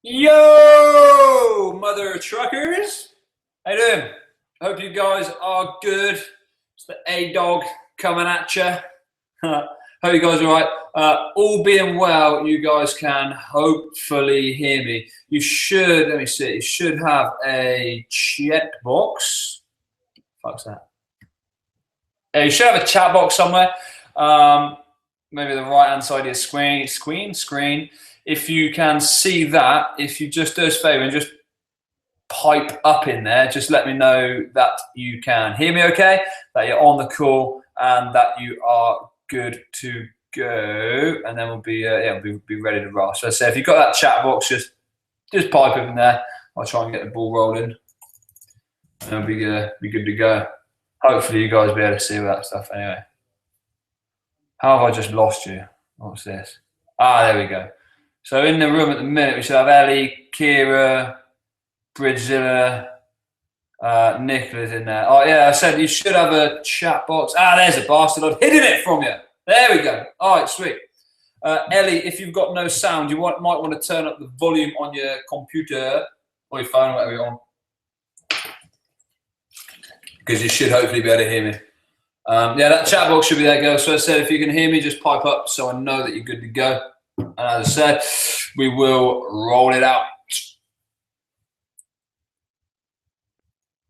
Yo, mother truckers! How you doing? Hope you guys are good. It's the A Dog coming at you. Hope you guys are right. All being well, you guys can hopefully hear me. You should, let me see, you should have a chat box. Fuck's that? You should have a chat box somewhere. Maybe the right hand side of your screen. If you can see that, if you just do us a favor and just pipe up in there, just let me know that you can hear me okay, that you're on the call, and that you are good to go, and then we'll be we'll be ready to roll. So I say, if you've got that chat box, just pipe up in there. I'll try and get the ball rolling, and it'll be good to go. Hopefully, you guys will be able to see all that stuff anyway. How have I just lost you? What's this? Ah, there we go. So in the room at the minute, we should have Ellie, Kira, Bridgezilla, Nicola's in there. Oh yeah, I said you should have a chat box. Ah, there's a bastard. I've hidden it from you. There we go. All right, sweet. Ellie, if you've got no sound, you might want to turn up the volume on your computer or your phone, whatever you're on, because you should hopefully be able to hear me. Yeah, that chat box should be there, girl. So I said, if you can hear me, just pipe up so I know that you're good to go. And as I said, we will roll it out.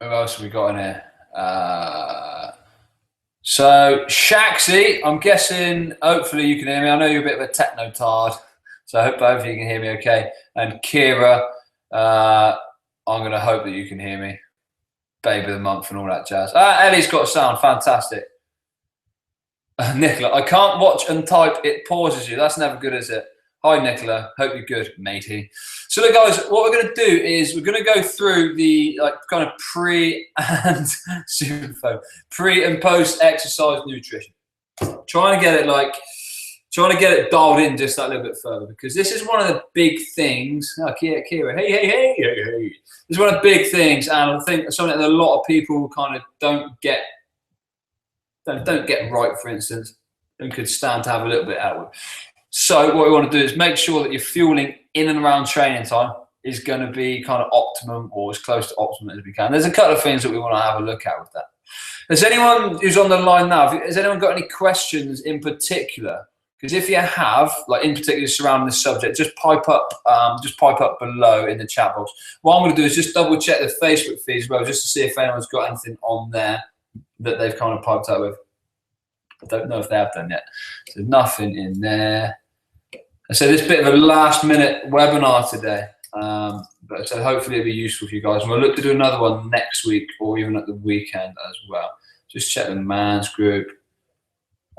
Who else have we got in here? So Shaxi, I'm guessing, hopefully you can hear me. I know you're a bit of a techno tard, so hopefully you can hear me okay. And Kira, I'm going to hope that you can hear me. Babe of the month and all that jazz. Ellie's got sound, fantastic. Nicola, I can't watch and type, it pauses you. That's never good, is it? Hi, Nicola. Hope you're good, matey. So, look, guys, what we're going to do is we're going to go through the kind of pre and post exercise nutrition. Trying to get it dialed in just that little bit further, because this is one of the big things. Oh, Kira, hey. This is one of the big things, and I think something that a lot of people kind of don't get right, for instance, and could stand to have a little bit out with. So what we want to do is make sure that your fueling in and around training time is going to be kind of optimum, or as close to optimum as we can. There's a couple of things that we want to have a look at with that. Has anyone who's on the line now, has anyone got any questions in particular? Because if you have, like in particular surrounding this subject, just pipe up below in the chat box. What I'm going to do is just double check the Facebook feed as well, just to see if anyone's got anything on there that they've kind of piped up with. I don't know if they have done yet. There's nothing in there. So this bit of a last minute webinar today, but so hopefully it'll be useful for you guys. And we'll look to do another one next week or even at the weekend as well. Just check the man's group.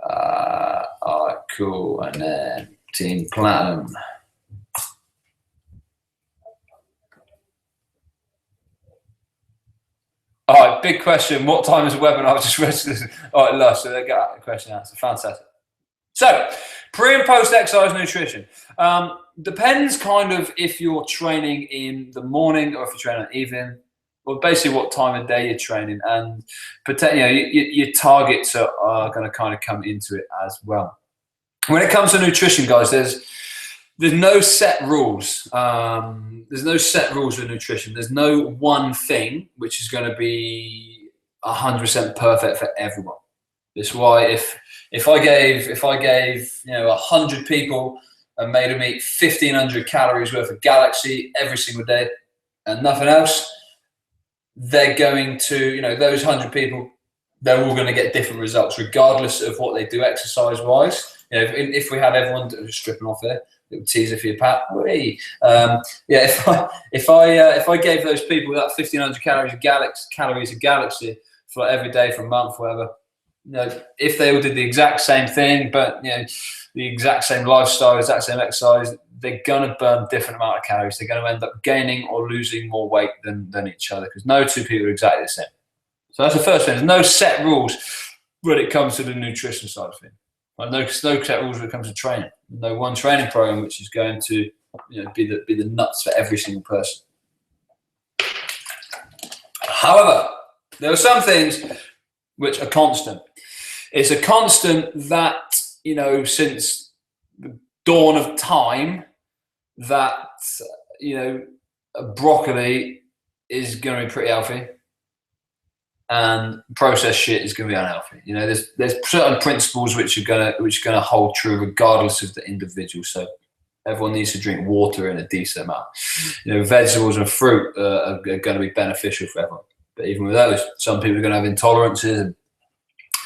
All right, cool. And then Team Platinum. All right, big question. What time is the webinar? I've just read this. All right, Lush, so they got the question answered. Fantastic. So, pre and post exercise nutrition. Depends kind of if you're training in the morning or if you're training in the evening, or basically what time of day you're training, and your targets are going to kind of come into it as well. When it comes to nutrition, guys, there's no set rules. There's no set rules with nutrition. There's no one thing which is going to be 100% perfect for everyone. That's why if I gave 100 people and made them eat 1,500 calories worth of Galaxy every single day and nothing else, they're going to, those 100 people, they're all going to get different results regardless of what they do exercise-wise. If we had everyone stripping off there, little teaser for your pat. If I gave those people that 1,500 calories of Galaxy for every day for a month, whatever, if they all did the exact same thing, but the exact same lifestyle, exact same exercise, they're gonna burn different amount of calories. They're gonna end up gaining or losing more weight than each other, because no two people are exactly the same. So that's the first thing. There's no set rules when it comes to the nutrition side of things. No set rules when it comes to training. No one training program which is going to be the nuts for every single person. However, there are some things which are constant. It's a constant that since the dawn of time, that you know, broccoli is going to be pretty healthy, and processed shit is going to be unhealthy. You know, there's certain principles which are gonna hold true regardless of the individual. So everyone needs to drink water in a decent amount. You know, vegetables and fruit are going to be beneficial for everyone. But even with those, some people are going to have intolerances and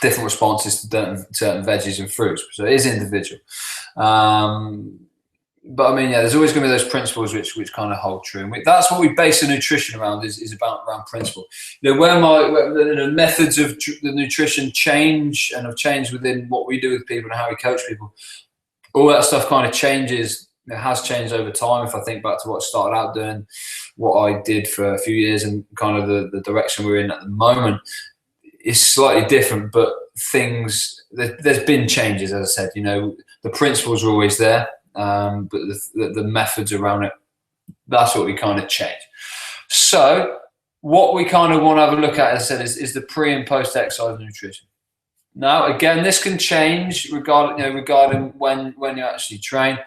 different responses to certain veggies and fruits. So it is individual. But I mean, yeah, there's always going to be those principles which kind of hold true. And that's what we base the nutrition around, is around principle. You know, where the methods of the nutrition change and have changed within what we do with people and how we coach people, all that stuff kind of changes. It has changed over time. If I think back to what I started out doing, what I did for a few years, and kind of the direction we're in at the moment is slightly different. But there's been changes, as I said. You know, the principles are always there. But the methods around it, that's what we kind of change. So what we kind of want to have a look at, as I said, is the pre and post exercise nutrition. Now, again, this can change regarding when you actually train,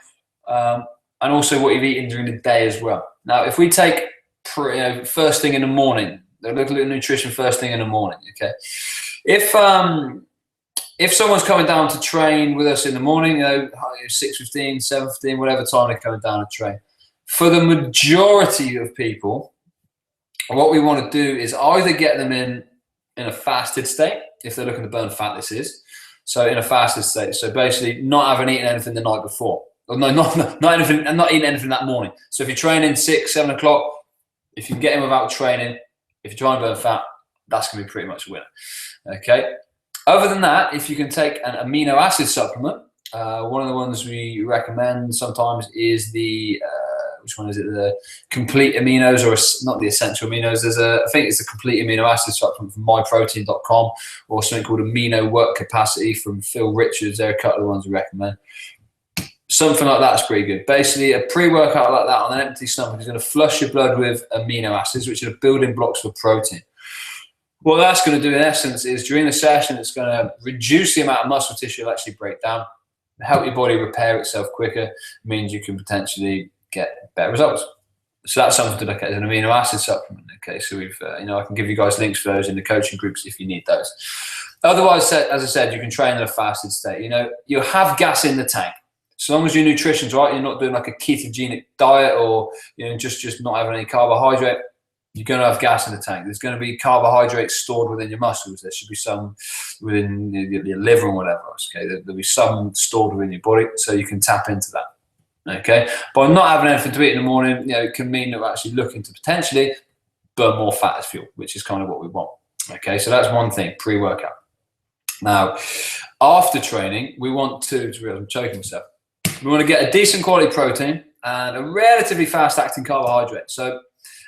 and also what you've eaten during the day as well. Now, if we take first thing in the morning, look at nutrition first thing in the morning. Okay, if someone's coming down to train with us in the morning, 6:15, 7:15, whatever time they're coming down to train, for the majority of people, what we want to do is either get them in a fasted state, if they're looking to burn fat, this is. So in a fasted state. So basically not having eaten anything the night before. Or no, not anything, and not eating anything that morning. So if you're training 6, 7 o'clock, if you can get in without training, if you're trying to burn fat, that's going to be pretty much a winner. Okay. Other than that, if you can take an amino acid supplement, one of the ones we recommend sometimes is the which one is it? The complete aminos, or not the essential aminos. I think it's the complete amino acid supplement from myprotein.com, or something called Amino Work Capacity from Phil Richards. There are a couple of ones we recommend. Something like that's pretty good. Basically, a pre-workout like that on an empty stomach is going to flush your blood with amino acids, which are the building blocks for protein. What that's going to do in essence is during the session, it's going to reduce the amount of muscle tissue it'll actually break down, help your body repair itself quicker, means you can potentially get better results. So that's something to look at as an amino acid supplement. Okay, so we've, I can give you guys links for those in the coaching groups if you need those. Otherwise, as I said, you can train in a fasted state. You know, you'll have gas in the tank. So long as your nutrition's right, you're not doing like a ketogenic diet, or just not having any carbohydrate, you're going to have gas in the tank. There's going to be carbohydrates stored within your muscles. There should be some within your liver and whatever else. Okay, there'll be some stored within your body, so you can tap into that. Okay, by not having anything to eat in the morning, it can mean that we're actually looking to potentially burn more fat as fuel, which is kind of what we want. Okay, so that's one thing, pre-workout. Now, after training, we want to I'm choking myself. We want to get a decent quality protein and a relatively fast-acting carbohydrate. So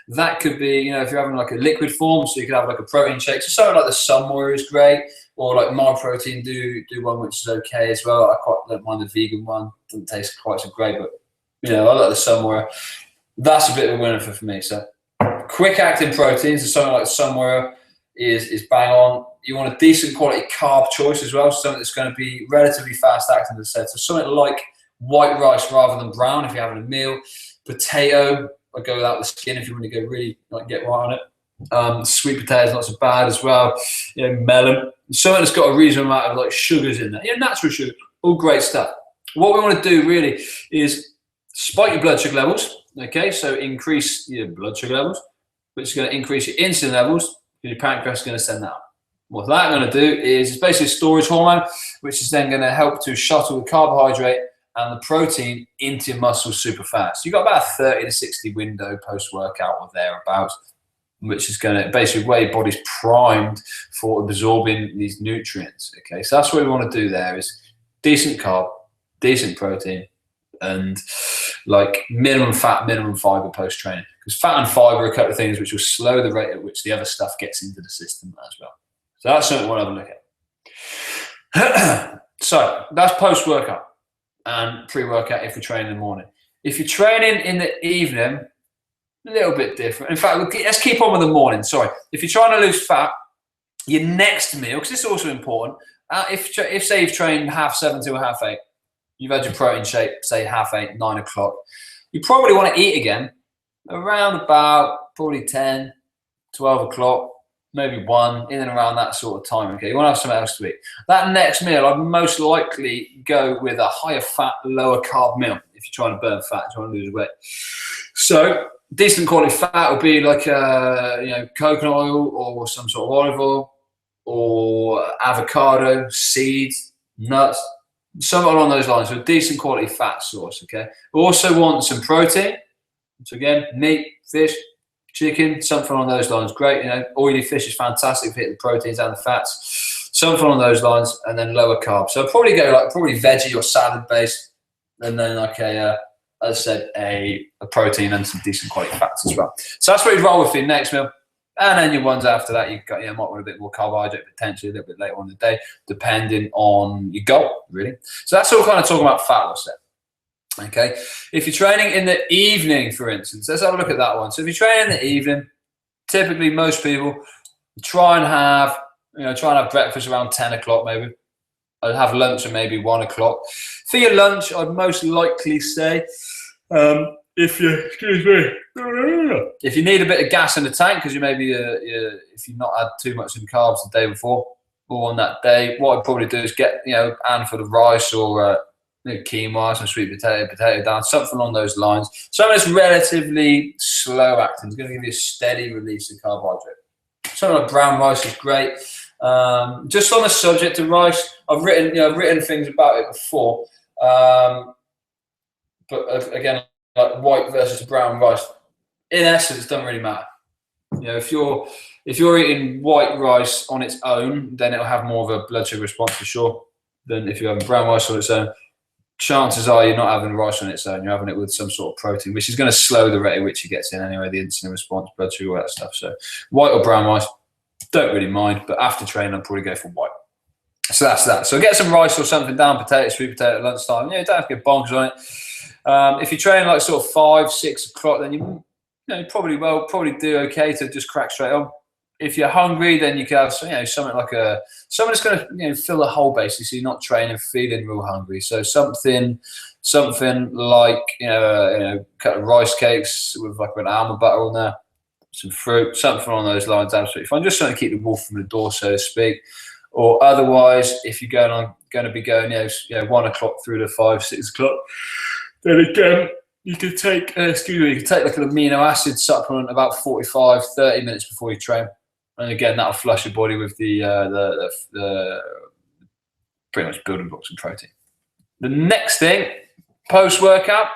that could be, if you're having like a liquid form, so you could have like a protein shake. So something like the Sun Warrior is great, or like MyProtein do one which is okay as well. I quite don't mind the vegan one; doesn't taste quite so great, but I like the Sun Warrior. That's a bit of a winner for me. So quick-acting proteins, so something like the Sun Warrior is bang on. You want a decent quality carb choice as well, something that's going to be relatively fast-acting, as I said. So something like white rice rather than brown if you're having a meal. Potato, I'd go without the skin if you want to go really get right on it. Sweet potatoes, not so bad as well. Melon, something that's got a reasonable amount of sugars in there. Natural sugar, all great stuff. What we want to do really is spike your blood sugar levels. Okay, so increase your blood sugar levels, which is going to increase your insulin levels. Your pancreas is going to send that out. What that's going to do is it's basically a storage hormone, which is then going to help to shuttle the carbohydrate and the protein into your muscles super fast. You've got about a 30 to 60 window post-workout or thereabouts, which is going to basically where your body's primed for absorbing these nutrients. Okay, so that's what we want to do there is decent carb, decent protein, and minimum fat, minimum fiber post-training. Because fat and fiber are a couple of things which will slow the rate at which the other stuff gets into the system as well. So that's something we'll have a look at. So that's post-workout and pre-workout if we train in the morning. If you're training in the evening, a little bit different. In fact, let's keep on with the morning. Sorry. If you're trying to lose fat, your next meal, because this is also important, if say you've trained 7:30 to 8:30, you've had your protein shake, say 8:30, 9 o'clock, you probably want to eat again around about probably 10, 12 o'clock, maybe 1, in and around that sort of time. Okay, you want to have something else to eat. That next meal, I'd most likely go with a higher fat, lower carb meal if you're trying to burn fat, trying to lose weight. So decent quality fat would be like coconut oil or some sort of olive oil or avocado, seeds, nuts, something along those lines. So a decent quality fat source. Okay. We also want some protein. So again, meat, fish, chicken, something along those lines. Great. Oily fish is fantastic for hitting the proteins and the fats. Something along those lines, and then lower carb. So I'd probably go like veggie or salad based, and then like as I said, a protein and some decent quality fats as well. So that's what you'd roll with for your next meal. And then your ones after that, you might want a bit more carbohydrate, potentially a little bit later on in the day, depending on your goal, really. So that's all kind of talking about fat loss there. Okay. If you're training in the evening, for instance, let's have a look at that one. So if you're training in the evening, typically most people try and have breakfast around 10 o'clock maybe. I'd have lunch at maybe 1 o'clock. For your lunch, I'd most likely say, if you need a bit of gas in the tank because if you've not had too much in carbs the day before or on that day, what I'd probably do is get a handful of rice or quinoa, some sweet potato down, something along those lines. Something that's relatively slow acting. It's going to give you a steady release of carbohydrate. Something like brown rice is great. Just on the subject of rice, I've written things about it before, but again, like white versus brown rice, in essence, it doesn't really matter. If you're eating white rice on its own, then it'll have more of a blood sugar response for sure than if you're having brown rice on its own. Chances are you're not having rice on its own. You're having it with some sort of protein, which is going to slow the rate at which it gets in anyway, the insulin response, blood sugar, all that stuff. So white or brown rice, don't really mind, but after training, I'll probably go for white. So that's that. So get some rice or something down, sweet potato at lunchtime. You don't have to get bonkers on it. If you train like sort of 5, 6 o'clock, then you probably do okay to just crack straight on. If you're hungry, then you can have something like something that's going to fill the hole basically, so you're not training feeling real hungry. So something like cut of rice cakes with like an almond butter on there, some fruit, something along those lines. Absolutely fine. Just trying to keep the wolf from the door, so to speak. Or otherwise, if you're going to be going 1 o'clock through to 5, 6 o'clock, then again you can take like an amino acid supplement about 45, 30 minutes before you train. And again, that'll flush your body with the pretty much building blocks of protein. The next thing, post-workout.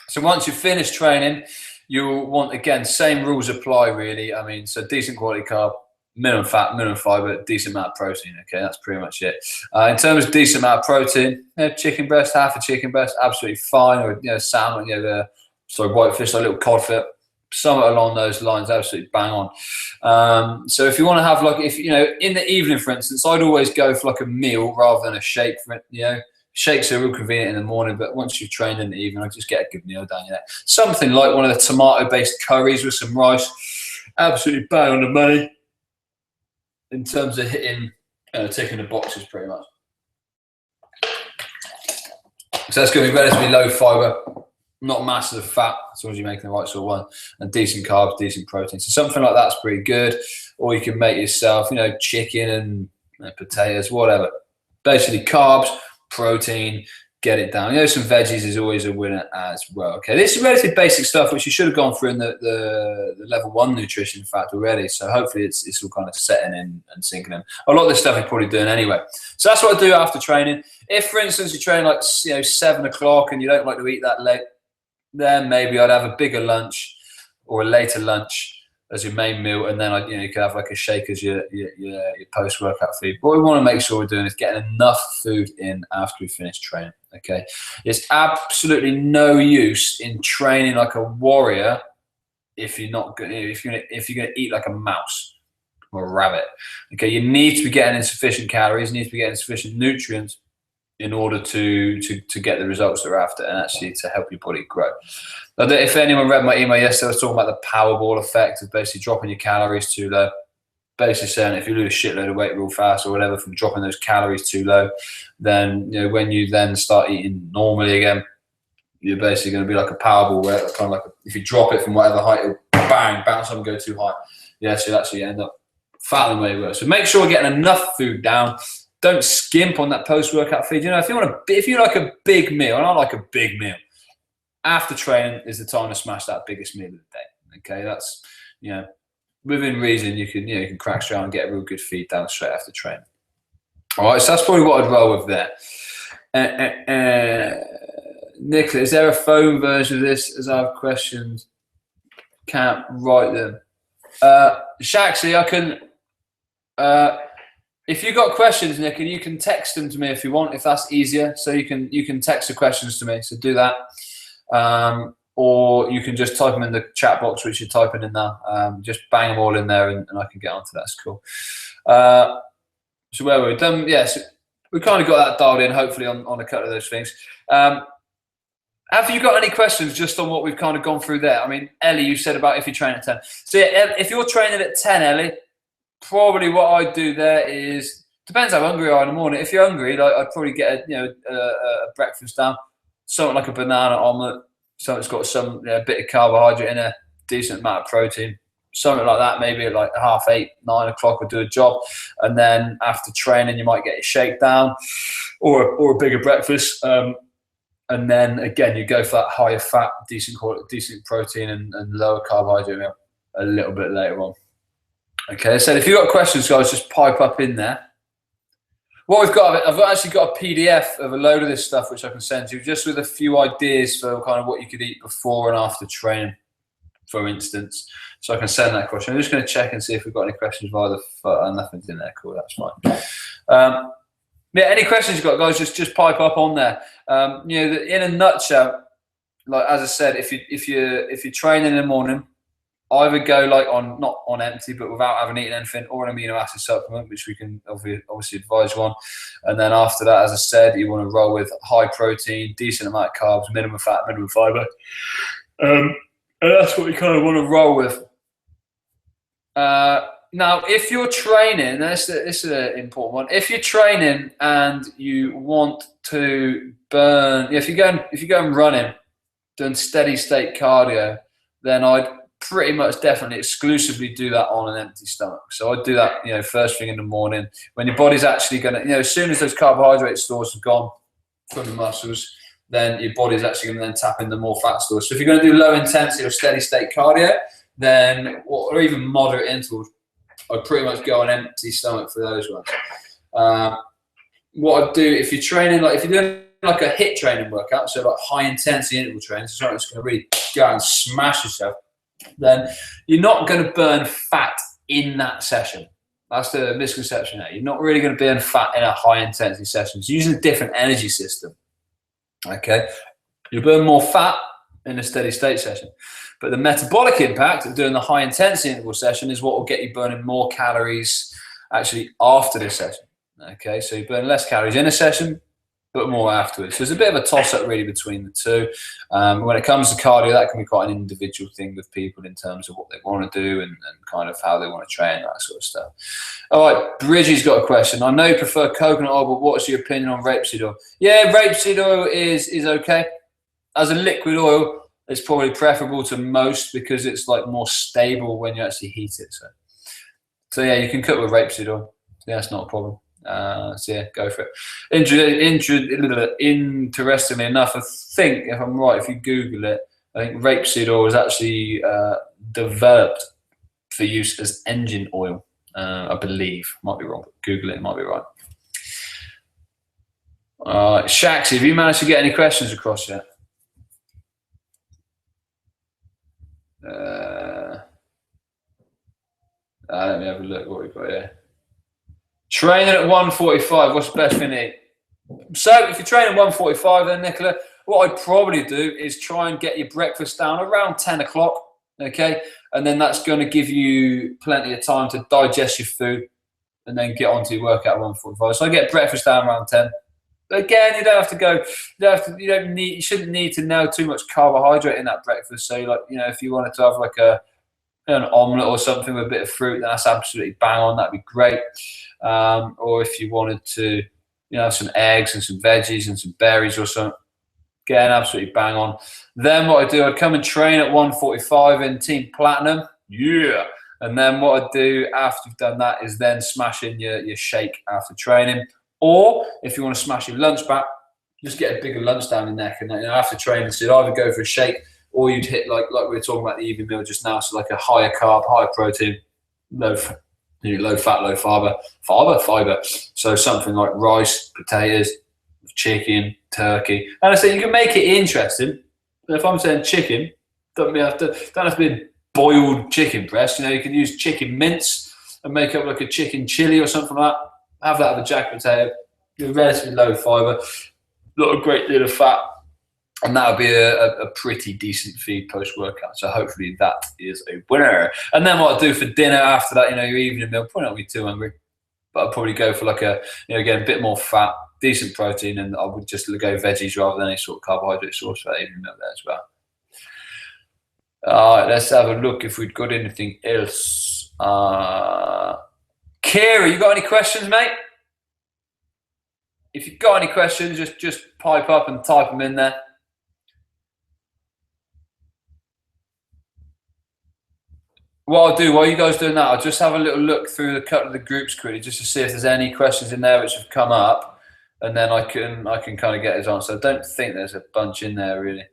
So once you've finished training, you'll want, again, same rules apply really. I mean, so decent quality carb, minimum fat, minimum fiber, decent amount of protein. Okay, that's pretty much it. In terms of decent amount of protein, chicken breast, half a chicken breast, absolutely fine. Or salmon, whitefish, a little cod foot. Somewhere along those lines, absolutely bang on. So if you want to have in the evening, for instance, I'd always go for like a meal rather than a shake. Shakes are real convenient in the morning, but once you've trained in the evening, I just get a good meal down there. Something like one of the tomato-based curries with some rice, absolutely bang on the money in terms of hitting, ticking the boxes pretty much. So that's going to be relatively low fiber. Not massive fat, as long as you're making the right sort of one, and decent carbs, decent protein. So something like that's pretty good. Or you can make yourself, chicken and potatoes, whatever. Basically carbs, protein, get it down. Some veggies is always a winner as well. Okay, this is relatively basic stuff, which you should have gone through in the level 1 nutrition, in fact, already. So hopefully it's all kind of setting in and sinking in. A lot of this stuff you're probably doing anyway. So that's what I do after training. If, for instance, you train like 7 o'clock and you don't like to eat that late, then maybe I'd have a bigger lunch or a later lunch as your main meal, and then you could have like a shake as your post-workout feed. What we want to make sure we're doing is getting enough food in after we finish training. Okay, it's absolutely no use in training like a warrior if you're going to eat like a mouse or a rabbit. Okay, you need to be getting in sufficient calories, you need to be getting sufficient nutrients in order to get the results they're after and actually to help your body grow. Now, if anyone read my email yesterday, I was talking about the Powerball effect of basically dropping your calories too low. Basically saying if you lose a shitload of weight real fast or whatever from dropping those calories too low, then when you then start eating normally again, you're basically going to be like a Powerball, where kind of like if you drop it from whatever height, it'll bang, bounce up and go too high. Yeah, so you actually end up fatter than where you were. So make sure you're getting enough food down. Don't skimp on that post-workout feed. You know, if you like a big meal, and I like a big meal, after training is the time to smash that biggest meal of the day. Okay, that's, you know, within reason. You can crack straight and get a real good feed down straight after training. All right, so that's probably what I'd roll with there. Nicola, is there a phone version of this? As I have questions, can't write them. Shaxi, I can. If you've got questions, Nick, and you can text them to me if you want, if that's easier. So you can text the questions to me. So do that. Or you can just type them in the chat box, which you're typing in now. Just bang them all in there, and I can get onto that. That's cool. So where were we done? Yes, we kind of got that dialed in, hopefully, on a couple of those things. Have you got any questions just on what we've kind of gone through there? I mean, Ellie, you said about if you train at 10. So yeah, if you're training at 10, Ellie, probably what I'd do there is, depends how hungry you are in the morning. If you're hungry, like, I'd probably get a breakfast down, something like a banana omelette, something that's got some bit of carbohydrate in a decent amount of protein, something like that. Maybe at like 8:30, 9 o'clock would do a job. And then after training, you might get a shake down or a bigger breakfast. And then again, you go for that higher fat, decent protein and lower carbohydrate meal a little bit later on. Okay, so if you've got questions, guys, just pipe up in there. What we've got, I've actually got a PDF of a load of this stuff which I can send you, just with a few ideas for kind of what you could eat before and after training, for instance. So I can send that question. I'm just going to check and see if we've got any questions via the phone. Nothing's in there. Cool, that's fine. Yeah, any questions you've got, guys, just pipe up on there. In a nutshell, like as I said, if you're training in the morning, either go like not on empty, but without having eaten anything, or an amino acid supplement, which we can obviously advise you on. And then after that, as I said, you want to roll with high protein, decent amount of carbs, minimum fat, minimum fiber. And that's what you kind of want to roll with. Now, if you're training, this is an important one. If you're training and you want to burn, if you're going running, doing steady state cardio, then I'd pretty much definitely exclusively do that on an empty stomach. So I'd do that, first thing in the morning when your body's actually going to, as soon as those carbohydrate stores have gone from the muscles, then your body's actually going to then tap into more fat stores. So if you're going to do low intensity or steady state cardio, then or even moderate intervals, I'd pretty much go on empty stomach for those ones. What I'd do if you're training, like if you're doing like a HIIT training workout, so like high intensity interval training, so something that's going to really go and smash yourself, then you're not going to burn fat in that session. That's the misconception there. You're not really going to burn fat in a high intensity session. It's using a different energy system. Okay, you burn more fat in a steady state session, but the metabolic impact of doing the high intensity interval session is what will get you burning more calories actually after this session. Okay, so you burn less calories in a session, but more afterwards. So there's a bit of a toss-up really between the two. When it comes to cardio, that can be quite an individual thing with people in terms of what they want to do and kind of how they want to train, that sort of stuff. All right, Bridgie's got a question. I know you prefer coconut oil, but what's your opinion on rapeseed oil? Yeah, rapeseed oil is okay. As a liquid oil, it's probably preferable to most because it's like more stable when you actually heat it. So yeah, you can cook with rapeseed oil. Yeah, that's not a problem. So yeah, go for it. Interestingly enough, I think, if I'm right, if you Google it, I think rapeseed oil was actually developed for use as engine oil. I believe. Might be wrong. Google it, might be right. Shaxi, have you managed to get any questions across yet? Let me have a look what we've got here. Training at 1:45, what's the best thing to eat? So if you're training at 1:45 then, Nicola, what I'd probably do is try and get your breakfast down around 10 o'clock, okay? And then that's going to give you plenty of time to digest your food and then get onto your workout at 1:45. So I get breakfast down around 10. Again, you don't have to go, you shouldn't need to know too much carbohydrate in that breakfast. So like, if you wanted to have like an omelette or something with a bit of fruit, then that's absolutely bang on. That'd be great. Or if you wanted to, have some eggs and some veggies and some berries or something, getting absolutely bang on. Then what I do, I'd come and train at 145 in Team Platinum. Yeah. And then what I'd do after you've done that is then smash in your shake after training. Or if you want to smash your lunch back, just get a bigger lunch down your neck. And then after training, so you'd either go for a shake or you'd hit like we were talking about the evening meal just now, so like a higher carb, higher protein, low fat, low fiber. So something like rice, potatoes, chicken, turkey. And I say you can make it interesting. If I'm saying chicken, don't have to be boiled chicken breast. You can use chicken mince and make up like a chicken chili or something like that. Have that with a jack potato. Relatively low fiber, not a great deal of fat, and that would be a pretty decent feed post-workout. So hopefully that is a winner. And then what I'll do for dinner after that, your evening meal, probably not be too hungry, but I'll probably go for like again, a bit more fat, decent protein, and I would just go veggies rather than any sort of carbohydrate source for that evening meal there as well. All right, let's have a look if we've got anything else. Kira, you got any questions, mate? If you've got any questions, just pipe up and type them in there. What I'll do while you guys doing that, I'll just have a little look through a couple of the groups quickly just to see if there's any questions in there which have come up, and then I can kind of get his answer. I don't think there's a bunch in there really.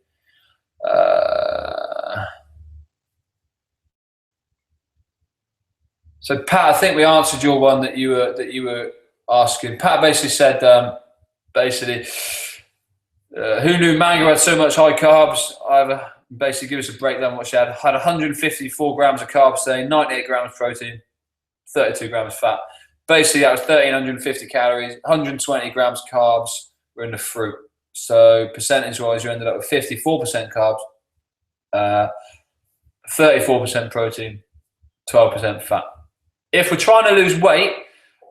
So Pat, I think we answered your one that you were asking. Pat basically said, who knew mango had so much high carbs? Basically give us a breakdown of what she had. Had 154 grams of carbs today, 98 grams protein, 32 grams fat. Basically that was 1,350 calories, 120 grams carbs were in the fruit. So percentage-wise, you ended up with 54% carbs, 34% protein, 12% fat. If we're trying to lose weight,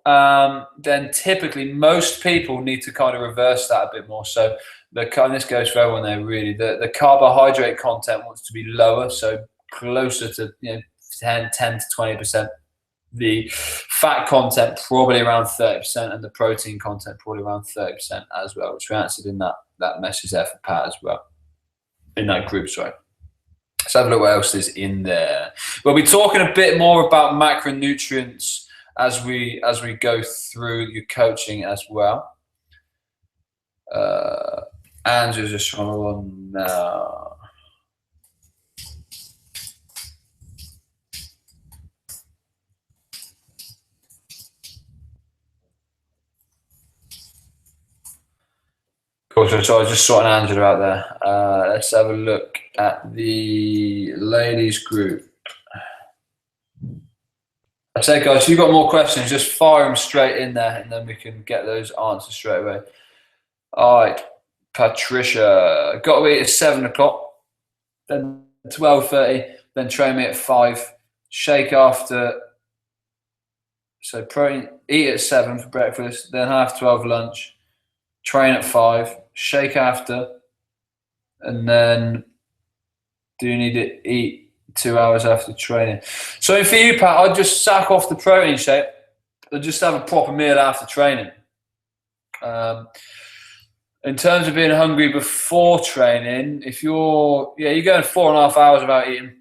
then typically most people need to kind of reverse that a bit more. So this goes for everyone there really. The carbohydrate content wants to be lower, so closer to 10 to 20%. The fat content probably around 30%, and the protein content probably around 30% as well, which we answered in that message there for Pat as well, in that group, sorry. Let's have a look what else is in there. We'll be talking a bit more about macronutrients as we go through your coaching as well. Andrew's just trying to run now. Cool, so I was just sorting Angela out there. Let's have a look at the ladies group. I say, guys, if you've got more questions, just fire them straight in there, and then we can get those answers straight away. All right, Patricia, got to eat at 7 o'clock, then 12:30, then train me at 5, shake after. So protein, eat at 7 for breakfast, then 12:30 lunch, train at 5, shake after, and then do you need to eat 2 hours after training? So for you, Pat, I'd just sack off the protein shake and just have a proper meal after training. In terms of being hungry before training, if you're going 4.5 hours without eating,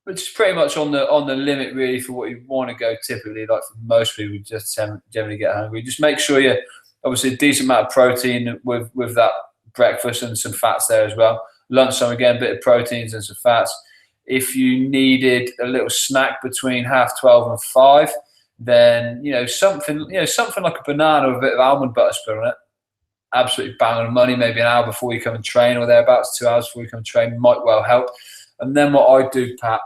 which is pretty much on the limit really for what you want to go typically. Like for most people, just generally get hungry. Just make sure you're obviously a decent amount of protein with that breakfast and some fats there as well. Lunchtime again, a bit of proteins and some fats. If you needed a little snack between 12:30 and 5, then something like a banana with a bit of almond butter spread on it. Absolutely bang on money. Maybe an hour before you come and train, or thereabouts, 2 hours before you come and train, might well help. And then what I do, Pat,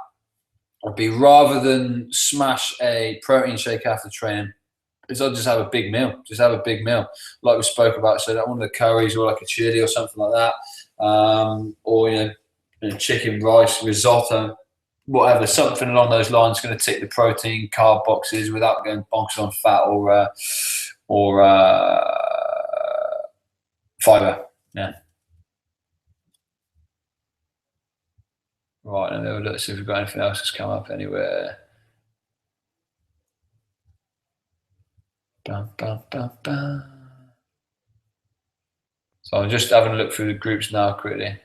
would be rather than smash a protein shake after training, is I'll just have a big meal. Just have a big meal, like we spoke about. So that one of the curries, or like a chili or something like that, or chicken, rice, risotto, whatever, something along those lines, going to tick the protein, carb boxes without going bonkers on fat or fiber. Yeah. Right, and let's see if we've got anything else that's come up anywhere. Bum, bum, bum, bum. So I'm just having a look through the groups now quickly.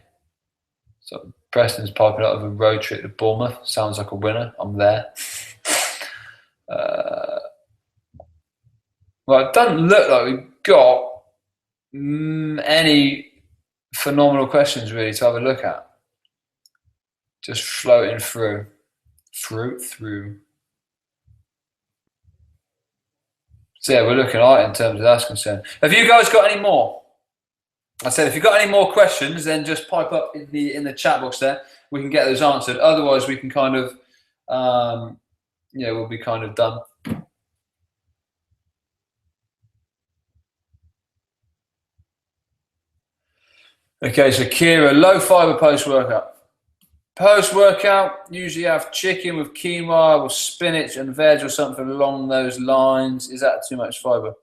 So Preston's piping up with a road trip to Bournemouth. Sounds like a winner. I'm there. Well, it doesn't look like we've got any phenomenal questions really to have a look at. Just floating through. So yeah, we're looking all right in terms of that's concerned. Have you guys got any more? I said, if you've got any more questions, then just pipe up in the chat box there. We can get those answered. Otherwise, we can kind of, we'll be kind of done. Okay, so Kira, low fiber post-workout. Post-workout, usually have chicken with quinoa or spinach and veg or something along those lines. Is that too much fiber?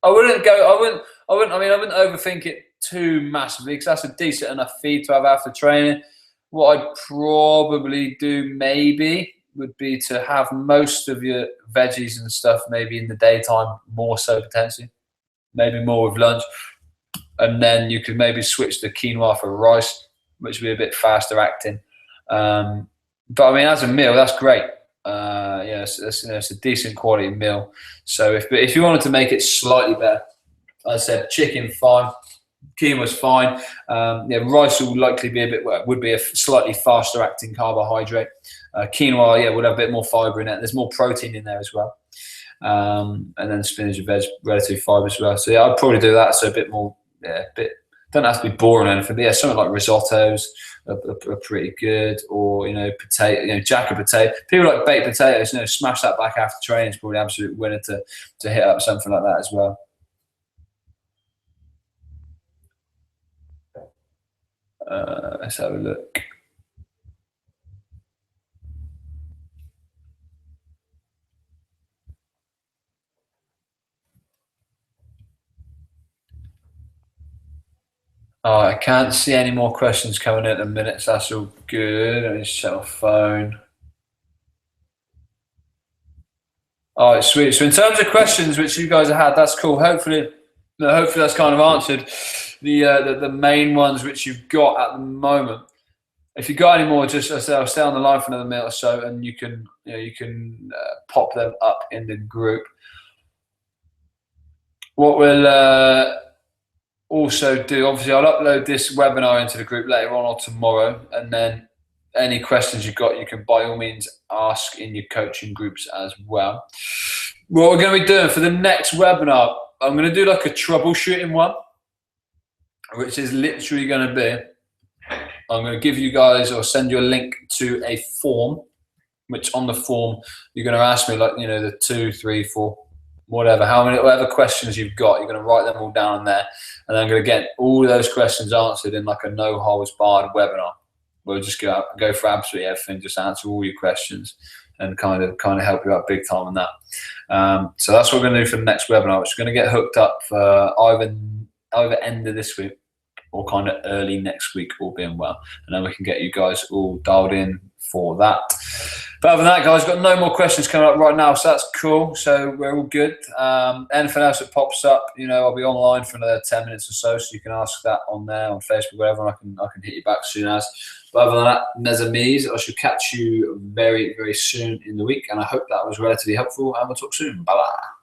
I wouldn't overthink it too massively because that's a decent enough feed to have after training. What I'd probably do maybe would be to have most of your veggies and stuff maybe in the daytime, more so potentially, maybe more with lunch. And then you could maybe switch to quinoa for rice, which would be a bit faster acting. But I mean, as a meal, that's great. It's a decent quality meal. So if you wanted to make it slightly better, as I said, chicken fine, quinoa's fine. Rice will likely be would be a slightly faster acting carbohydrate. Quinoa, would have a bit more fiber in it. There's more protein in there as well. And then spinach and veg, relative fiber as well. So yeah, I'd probably do that. So a bit more, don't have to be boring or anything. But yeah, something like risottos are pretty good, or potato, jack of potato. People like baked potatoes, smash that back after training is probably an absolute winner to hit up something like that as well. Let's have a look. Oh, I can't see any more questions coming in at the minute, so that's all good. Let me just check my phone. All right, sweet. So in terms of questions which you guys have had, that's cool. Hopefully that's kind of answered the main ones which you've got at the moment. If you've got any more, just I'll stay on the line for another minute or so, and you can pop them up in the group. What we'll also do, obviously, I'll upload this webinar into the group later on or tomorrow, and then any questions you've got, you can by all means ask in your coaching groups as well. What we're going to be doing for the next webinar, I'm going to do like a troubleshooting one, which is literally going to be, I'm going to give you guys or send you a link to a form, which on the form you're going to ask me the 2, 3, 4, whatever questions you've got. You're going to write them all down there, and then I'm going to get all those questions answered in like a no holds barred webinar. We'll just go for absolutely everything, just answer all your questions, and kind of help you out big time on that. So that's what we're going to do for the next webinar, which is going to get hooked up for either end of this week or kind of early next week, all being well, and then we can get you guys all dialed in for that. But other than that, guys, got no more questions coming up right now, so that's cool. So we're all good. Anything else that pops up, I'll be online for another 10 minutes or so you can ask that on there, on Facebook, whatever, and I can hit you back as soon as. But other than that, Nezamis, I should catch you very, very soon in the week, and I hope that was relatively helpful, and we'll talk soon. Bye-bye.